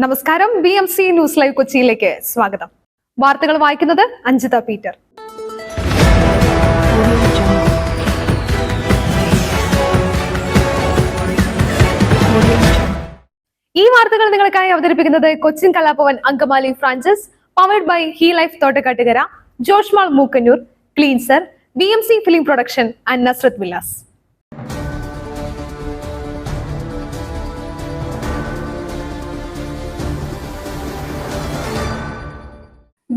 നമസ്കാരം. BMC news live കൊച്ചിയിലേക്ക് സ്വാഗതം. വാർത്തകൾ വായിക്കുന്നത് അഞ്ജിത പീറ്റർ. ഈ വാർത്തകൾ നിങ്ങൾക്കായി അവതരിപ്പിക്കുന്നത് Cochin Kalabhavan Angamaly franchise, powered by he life Thottakattukara, Joshmall Mookkannoor, cleanser, BMC film production and Nazareth villas.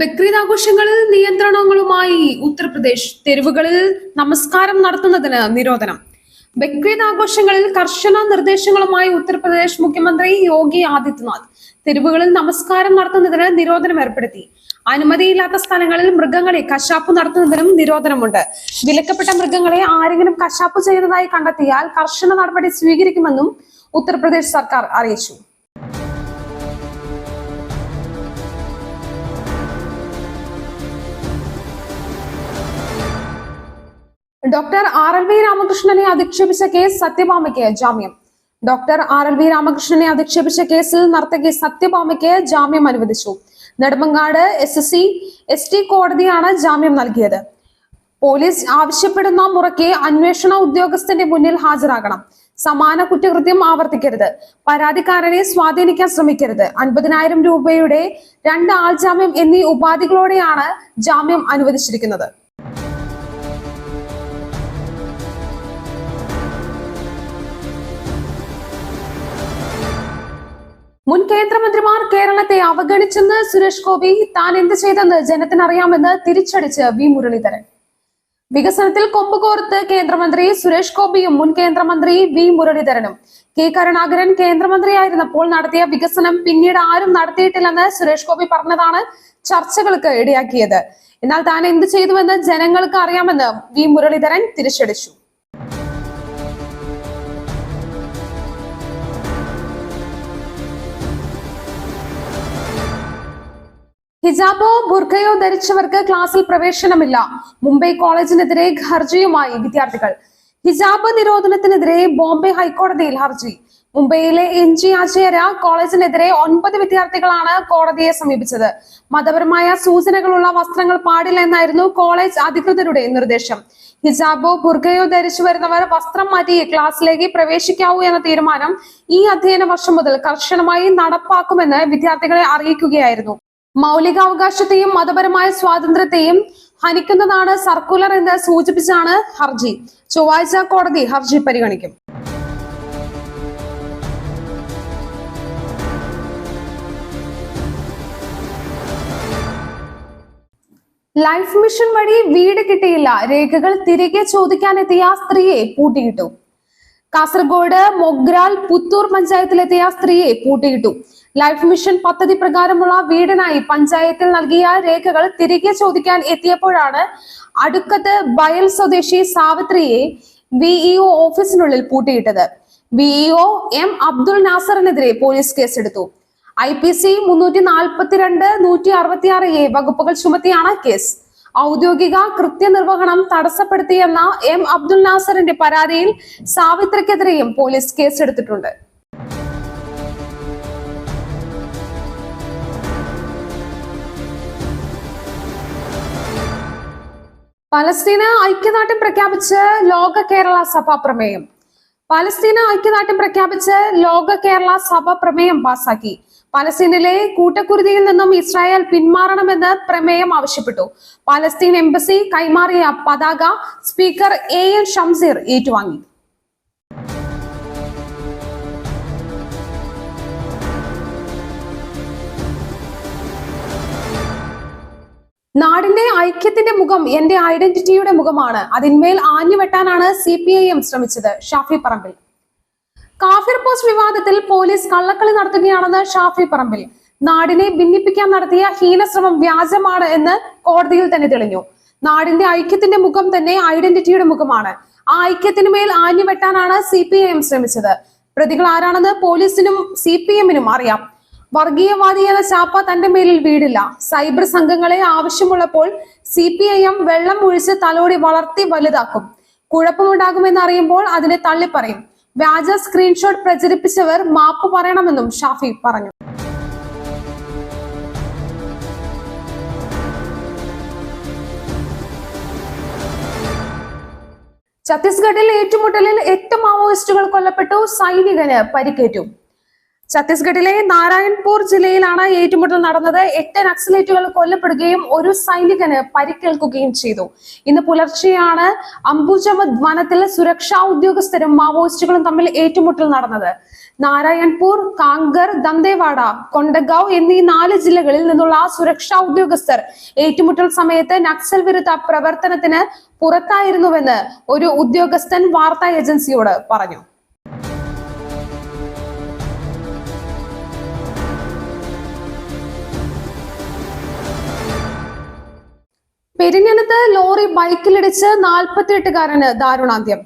Bakrid ആഘോഷങ്ങളിൽ നിയന്ത്രണങ്ങളുമായി ഉത്തർപ്രദേശ്. തെരുവുകളിൽ നമസ്കാരം നടത്തുന്നതിന് നിരോധനം. ബക്രീദ് ആഘോഷങ്ങളിൽ കർശന നിർദ്ദേശങ്ങളുമായി ഉത്തർപ്രദേശ് മുഖ്യമന്ത്രി യോഗി ആദിത്യനാഥ് തെരുവുകളിൽ നമസ്കാരം നടത്തുന്നതിന് നിരോധനം ഏർപ്പെടുത്തി. അനുമതിയില്ലാത്ത സ്ഥലങ്ങളിൽ മൃഗങ്ങളെ കശാപ്പ് നടത്തുന്നതിനും നിരോധനമുണ്ട്. വിലക്കപ്പെട്ട മൃഗങ്ങളെ ആരെങ്കിലും കശാപ്പ് ചെയ്യുന്നതായി കണ്ടെത്തിയാൽ കർശന നടപടി സ്വീകരിക്കുമെന്നും ഉത്തർപ്രദേശ് സർക്കാർ അറിയിച്ചു. ഡോക്ടർ RLV രാമകൃഷ്ണനെ അധിക്ഷേപിച്ച കേസ് സത്യഭാമയ്ക്ക് ജാമ്യം. ഡോക്ടർ RLV രാമകൃഷ്ണനെ അധിക്ഷേപിച്ച കേസിൽ നർത്തകി സത്യഭാമയ്ക്ക് ജാമ്യം അനുവദിച്ചു. നെടുമങ്ങാട് SSC/ST കോടതിയാണ് ജാമ്യം നൽകിയത്. പോലീസ് ആവശ്യപ്പെടുന്ന മുറയ്ക്ക് അന്വേഷണ ഉദ്യോഗസ്ഥന്റെ മുന്നിൽ ഹാജരാകണം. സമാന കുറ്റകൃത്യം ആവർത്തിക്കരുത്. പരാതിക്കാരനെ സ്വാധീനിക്കാൻ ശ്രമിക്കരുത്. 50,000 രൂപയുടെ 2 ആൾജാമ്യം എന്നീ ഉപാധികളോടെയാണ് ജാമ്യം അനുവദിച്ചിരിക്കുന്നത്. മുൻ കേന്ദ്രമന്ത്രിമാർ കേരളത്തെ അവഗണിച്ചെന്ന് സുരേഷ് ഗോപി. താൻ എന്ത് ചെയ്തെന്ന് ജനത്തിനറിയാമെന്ന് തിരിച്ചടിച്ച് V മുരളീധരൻ. വികസനത്തിൽ കൊമ്പുകോർത്ത് കേന്ദ്രമന്ത്രി സുരേഷ് ഗോപിയും മുൻ കേന്ദ്രമന്ത്രി V മുരളീധരനും. K കരുണാകരൻ കേന്ദ്രമന്ത്രിയായിരുന്നപ്പോൾ നടത്തിയ വികസനം പിന്നീട് ആരും നടത്തിയിട്ടില്ലെന്ന് സുരേഷ് ഗോപി പറഞ്ഞതാണ് ചർച്ചകൾക്ക് ഇടയാക്കിയത്. എന്നാൽ താൻ എന്ത് ചെയ്തുവെന്ന് ജനങ്ങൾക്ക് അറിയാമെന്ന് V മുരളീധരൻ തിരിച്ചടിച്ചു. ഹിജാബോ ബുർഖയോ ധരിച്ചവർക്ക് ക്ലാസ്സിൽ പ്രവേശനമില്ല. മുംബൈ കോളേജിനെതിരെ ഹർജിയുമായി വിദ്യാർത്ഥികൾ. ഹിജാബ് നിരോധനത്തിനെതിരെ ബോംബെ ഹൈക്കോടതിയിൽ ഹർജി. മുംബൈയിലെ NG ആചാര്യ കോളേജിനെതിരെ 9 വിദ്യാർത്ഥികളാണ് കോടതിയെ സമീപിച്ചത്. മതപരമായ സൂചനകളുള്ള വസ്ത്രങ്ങൾ പാടില്ല എന്നായിരുന്നു കോളേജ് അധികൃതരുടെ നിർദ്ദേശം. ഹിജാബോ ബുർഖയോ ധരിച്ചു വരുന്നവർ വസ്ത്രം മാറ്റി ക്ലാസ്സിലേക്ക് പ്രവേശിക്കാവൂ എന്ന തീരുമാനം ഈ അധ്യയന വർഷം മുതൽ കർശനമായി നടപ്പാക്കുമെന്ന് വിദ്യാർത്ഥികളെ അറിയിക്കുകയായിരുന്നു. മൗലികാവകാശത്തെയും മതപരമായ സ്വാതന്ത്ര്യത്തെയും ഹനിക്കുന്നതാണ് സർക്കുലർ എന്ന് സൂചിപ്പിച്ചാണ് ഹർജി. ചൊവ്വാഴ്ച കോടതി ഹർജി പരിഗണിക്കും. ലൈഫ് മിഷൻ വഴി വീട് കിട്ടിയില്ല. രേഖകൾ തിരികെ ചോദിക്കാനെത്തിയ സ്ത്രീയെ പൂട്ടിയിട്ടു. കാസർഗോഡ് മൊഗ്രാൽ പുത്തൂർ പഞ്ചായത്തിലെത്തിയ സ്ത്രീയെ പൂട്ടിയിട്ടു. ലൈഫ് മിഷൻ പദ്ധതി പ്രകാരമുള്ള വീടിനായി പഞ്ചായത്തിൽ നൽകിയ രേഖകൾ തിരികെ ചോദിക്കാൻ എത്തിയപ്പോഴാണ് അടുക്കത്ത് ബയൽ സ്വദേശി സാവിത്രിയെ VEO ഓഫീസിനുള്ളിൽ പൂട്ടിയിട്ടത്. VEO M അബ്ദുൾ നാസറിനെതിരെ പോലീസ് കേസെടുത്തു. IPC 342, 166A വകുപ്പുകൾ ചുമത്തിയാണ് കേസ്. ഔദ്യോഗിക കൃത്യനിർവഹണം തടസ്സപ്പെടുത്തിയെന്ന M അബ്ദുൾ നാസറിന്റെ പരാതിയിൽ സാവിത്രിക്കെതിരെയും പോലീസ് കേസെടുത്തിട്ടുണ്ട്. പലസ്തീന് ഐക്യദാർഢ്യം പ്രഖ്യാപിച്ച് ലോക കേരള സഭ പ്രമേയം. പലസ്തീന് ഐക്യദാർഢ്യം പ്രഖ്യാപിച്ച് ലോക കേരള സഭ പ്രമേയം പാസാക്കി. പലസ്തീനിലെ കൂട്ടക്കുരുതിയിൽ നിന്നും ഇസ്രായേൽ പിന്മാറണമെന്ന് പ്രമേയം ആവശ്യപ്പെട്ടു. പലസ്തീൻ എംബസി കൈമാറിയ പതാക സ്പീക്കർ AN ഷംസീർ ഏറ്റുവാങ്ങി. നാടിന്റെ ഐക്യത്തിന്റെ മുഖം എന്റെ ഐഡന്റിറ്റിയുടെ മുഖമാണ്. അതിന്മേൽ ആഞ്ഞുവെട്ടാനാണ് CPIM ശ്രമിച്ചത്. ഷാഫി പറമ്പിൽ. കാഫിർ പോസ്റ്റ് വിവാദത്തിൽ പോലീസ് കള്ളക്കളി നടത്തുകയാണെന്ന് ഷാഫി പറമ്പിൽ. നാടിനെ ഭിന്നിപ്പിക്കാൻ നടത്തിയ ഹീനശ്രമം വ്യാജമാണ് എന്ന് കോടതിയിൽ തന്നെ തെളിഞ്ഞു. നാടിന്റെ ഐക്യത്തിന്റെ മുഖം തന്നെ ഐഡന്റിറ്റിയുടെ മുഖമാണ്. ആ ഐക്യത്തിന് മേൽ ആഞ്ഞുവെട്ടാനാണ് CPIM ശ്രമിച്ചത്. പ്രതികൾ ആരാണെന്ന് പോലീസിനും CPIM-നും അറിയാം. വർഗീയവാദി എന്ന ചാപ്പ തന്റെ മേലിൽ വീടില്ല. സൈബർ സംഘങ്ങളെ ആവശ്യമുള്ളപ്പോൾ CPIM വെള്ളം ഒഴിച്ച് തലോടി വളർത്തി വലുതാക്കും. കുഴപ്പമുണ്ടാകുമെന്ന് അറിയുമ്പോൾ അതിനെ തള്ളിപ്പറയും. വ്യാജ സ്ക്രീൻഷോട്ട് പ്രചരിപ്പിച്ചവർ മാപ്പ് പറയണമെന്നും ഷാഫി പറഞ്ഞു. ഛത്തീസ്ഗഡിൽ ഏറ്റുമുട്ടലിൽ 8 മാവോയിസ്റ്റുകൾ കൊല്ലപ്പെട്ടു, സൈനികന് പരിക്കേറ്റു. ഛത്തീസ്ഗഡിലെ നാരായൺപൂർ ജില്ലയിലാണ് ഏറ്റുമുട്ടൽ നടന്നത്. 8 നക്സലേറ്റുകൾ കൊല്ലപ്പെടുകയും ഒരു സൈനികന് പരിക്കേൽക്കുകയും ചെയ്തു. ഇന്ന് പുലർച്ചെയാണ് അംബുജമത് വനത്തിൽ സുരക്ഷാ ഉദ്യോഗസ്ഥരും മാവോയിസ്റ്റുകളും തമ്മിൽ ഏറ്റുമുട്ടൽ നടന്നത്. നാരായൺപൂർ, കാങ്കർ, ദന്തേവാഡ, കൊണ്ടഗാവ് എന്നീ 4 ജില്ലകളിൽ നിന്നുള്ള സുരക്ഷാ ഉദ്യോഗസ്ഥർ ഏറ്റുമുട്ടൽ സമയത്ത് നക്സൽ വിരുദ്ധ പ്രവർത്തനത്തിന് പുറത്തായിരുന്നുവെന്ന് ഒരു ഉദ്യോഗസ്ഥൻ വാർത്താ ഏജൻസിയോട് പറഞ്ഞു. പെരിഞ്ഞനത്ത് ലോറി ബൈക്കിലിടിച്ച് 48-കാരന് ദാരുണാന്ത്യം.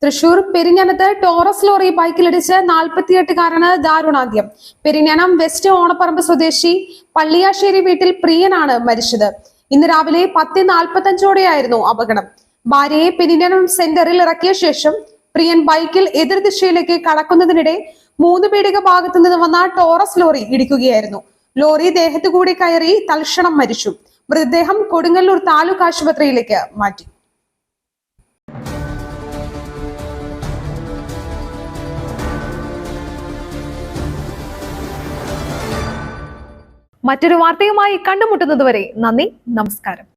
തൃശൂർ പെരിഞ്ഞനത്ത് ടോറസ് ലോറി ബൈക്കിലിടിച്ച് 48-കാരന് ദാരുണാന്ത്യം. പെരിഞ്ഞനം വെസ്റ്റ് ഓണപ്പറമ്പ് സ്വദേശി പള്ളിയാശ്ശേരി വീട്ടിൽ പ്രിയനാണ് മരിച്ചത്. ഇന്ന് രാവിലെ 10:45ഓടെയായിരുന്നു അപകടം. ഭാര്യയെ പെരിഞ്ഞനം സെന്ററിൽ ഇറക്കിയ ശേഷം പ്രിയൻ ബൈക്കിൽ എതിർദിശയിലേക്ക് കടക്കുന്നതിനിടെ 3 പീടിക ഭാഗത്തു നിന്ന് വന്ന ടോറസ് ലോറി ഇടിക്കുകയായിരുന്നു. ലോറി ദേഹത്തു കൂടി കയറി തൽക്ഷണം മരിച്ചു. മൃതദേഹം കൊടുങ്ങല്ലൂർ താലൂക്ക് ആശുപത്രിയിലേക്ക് മാറ്റി. മറ്റൊരു വാർത്തയുമായി കണ്ടുമുട്ടുന്നതുവരെ നന്ദി, നമസ്കാരം.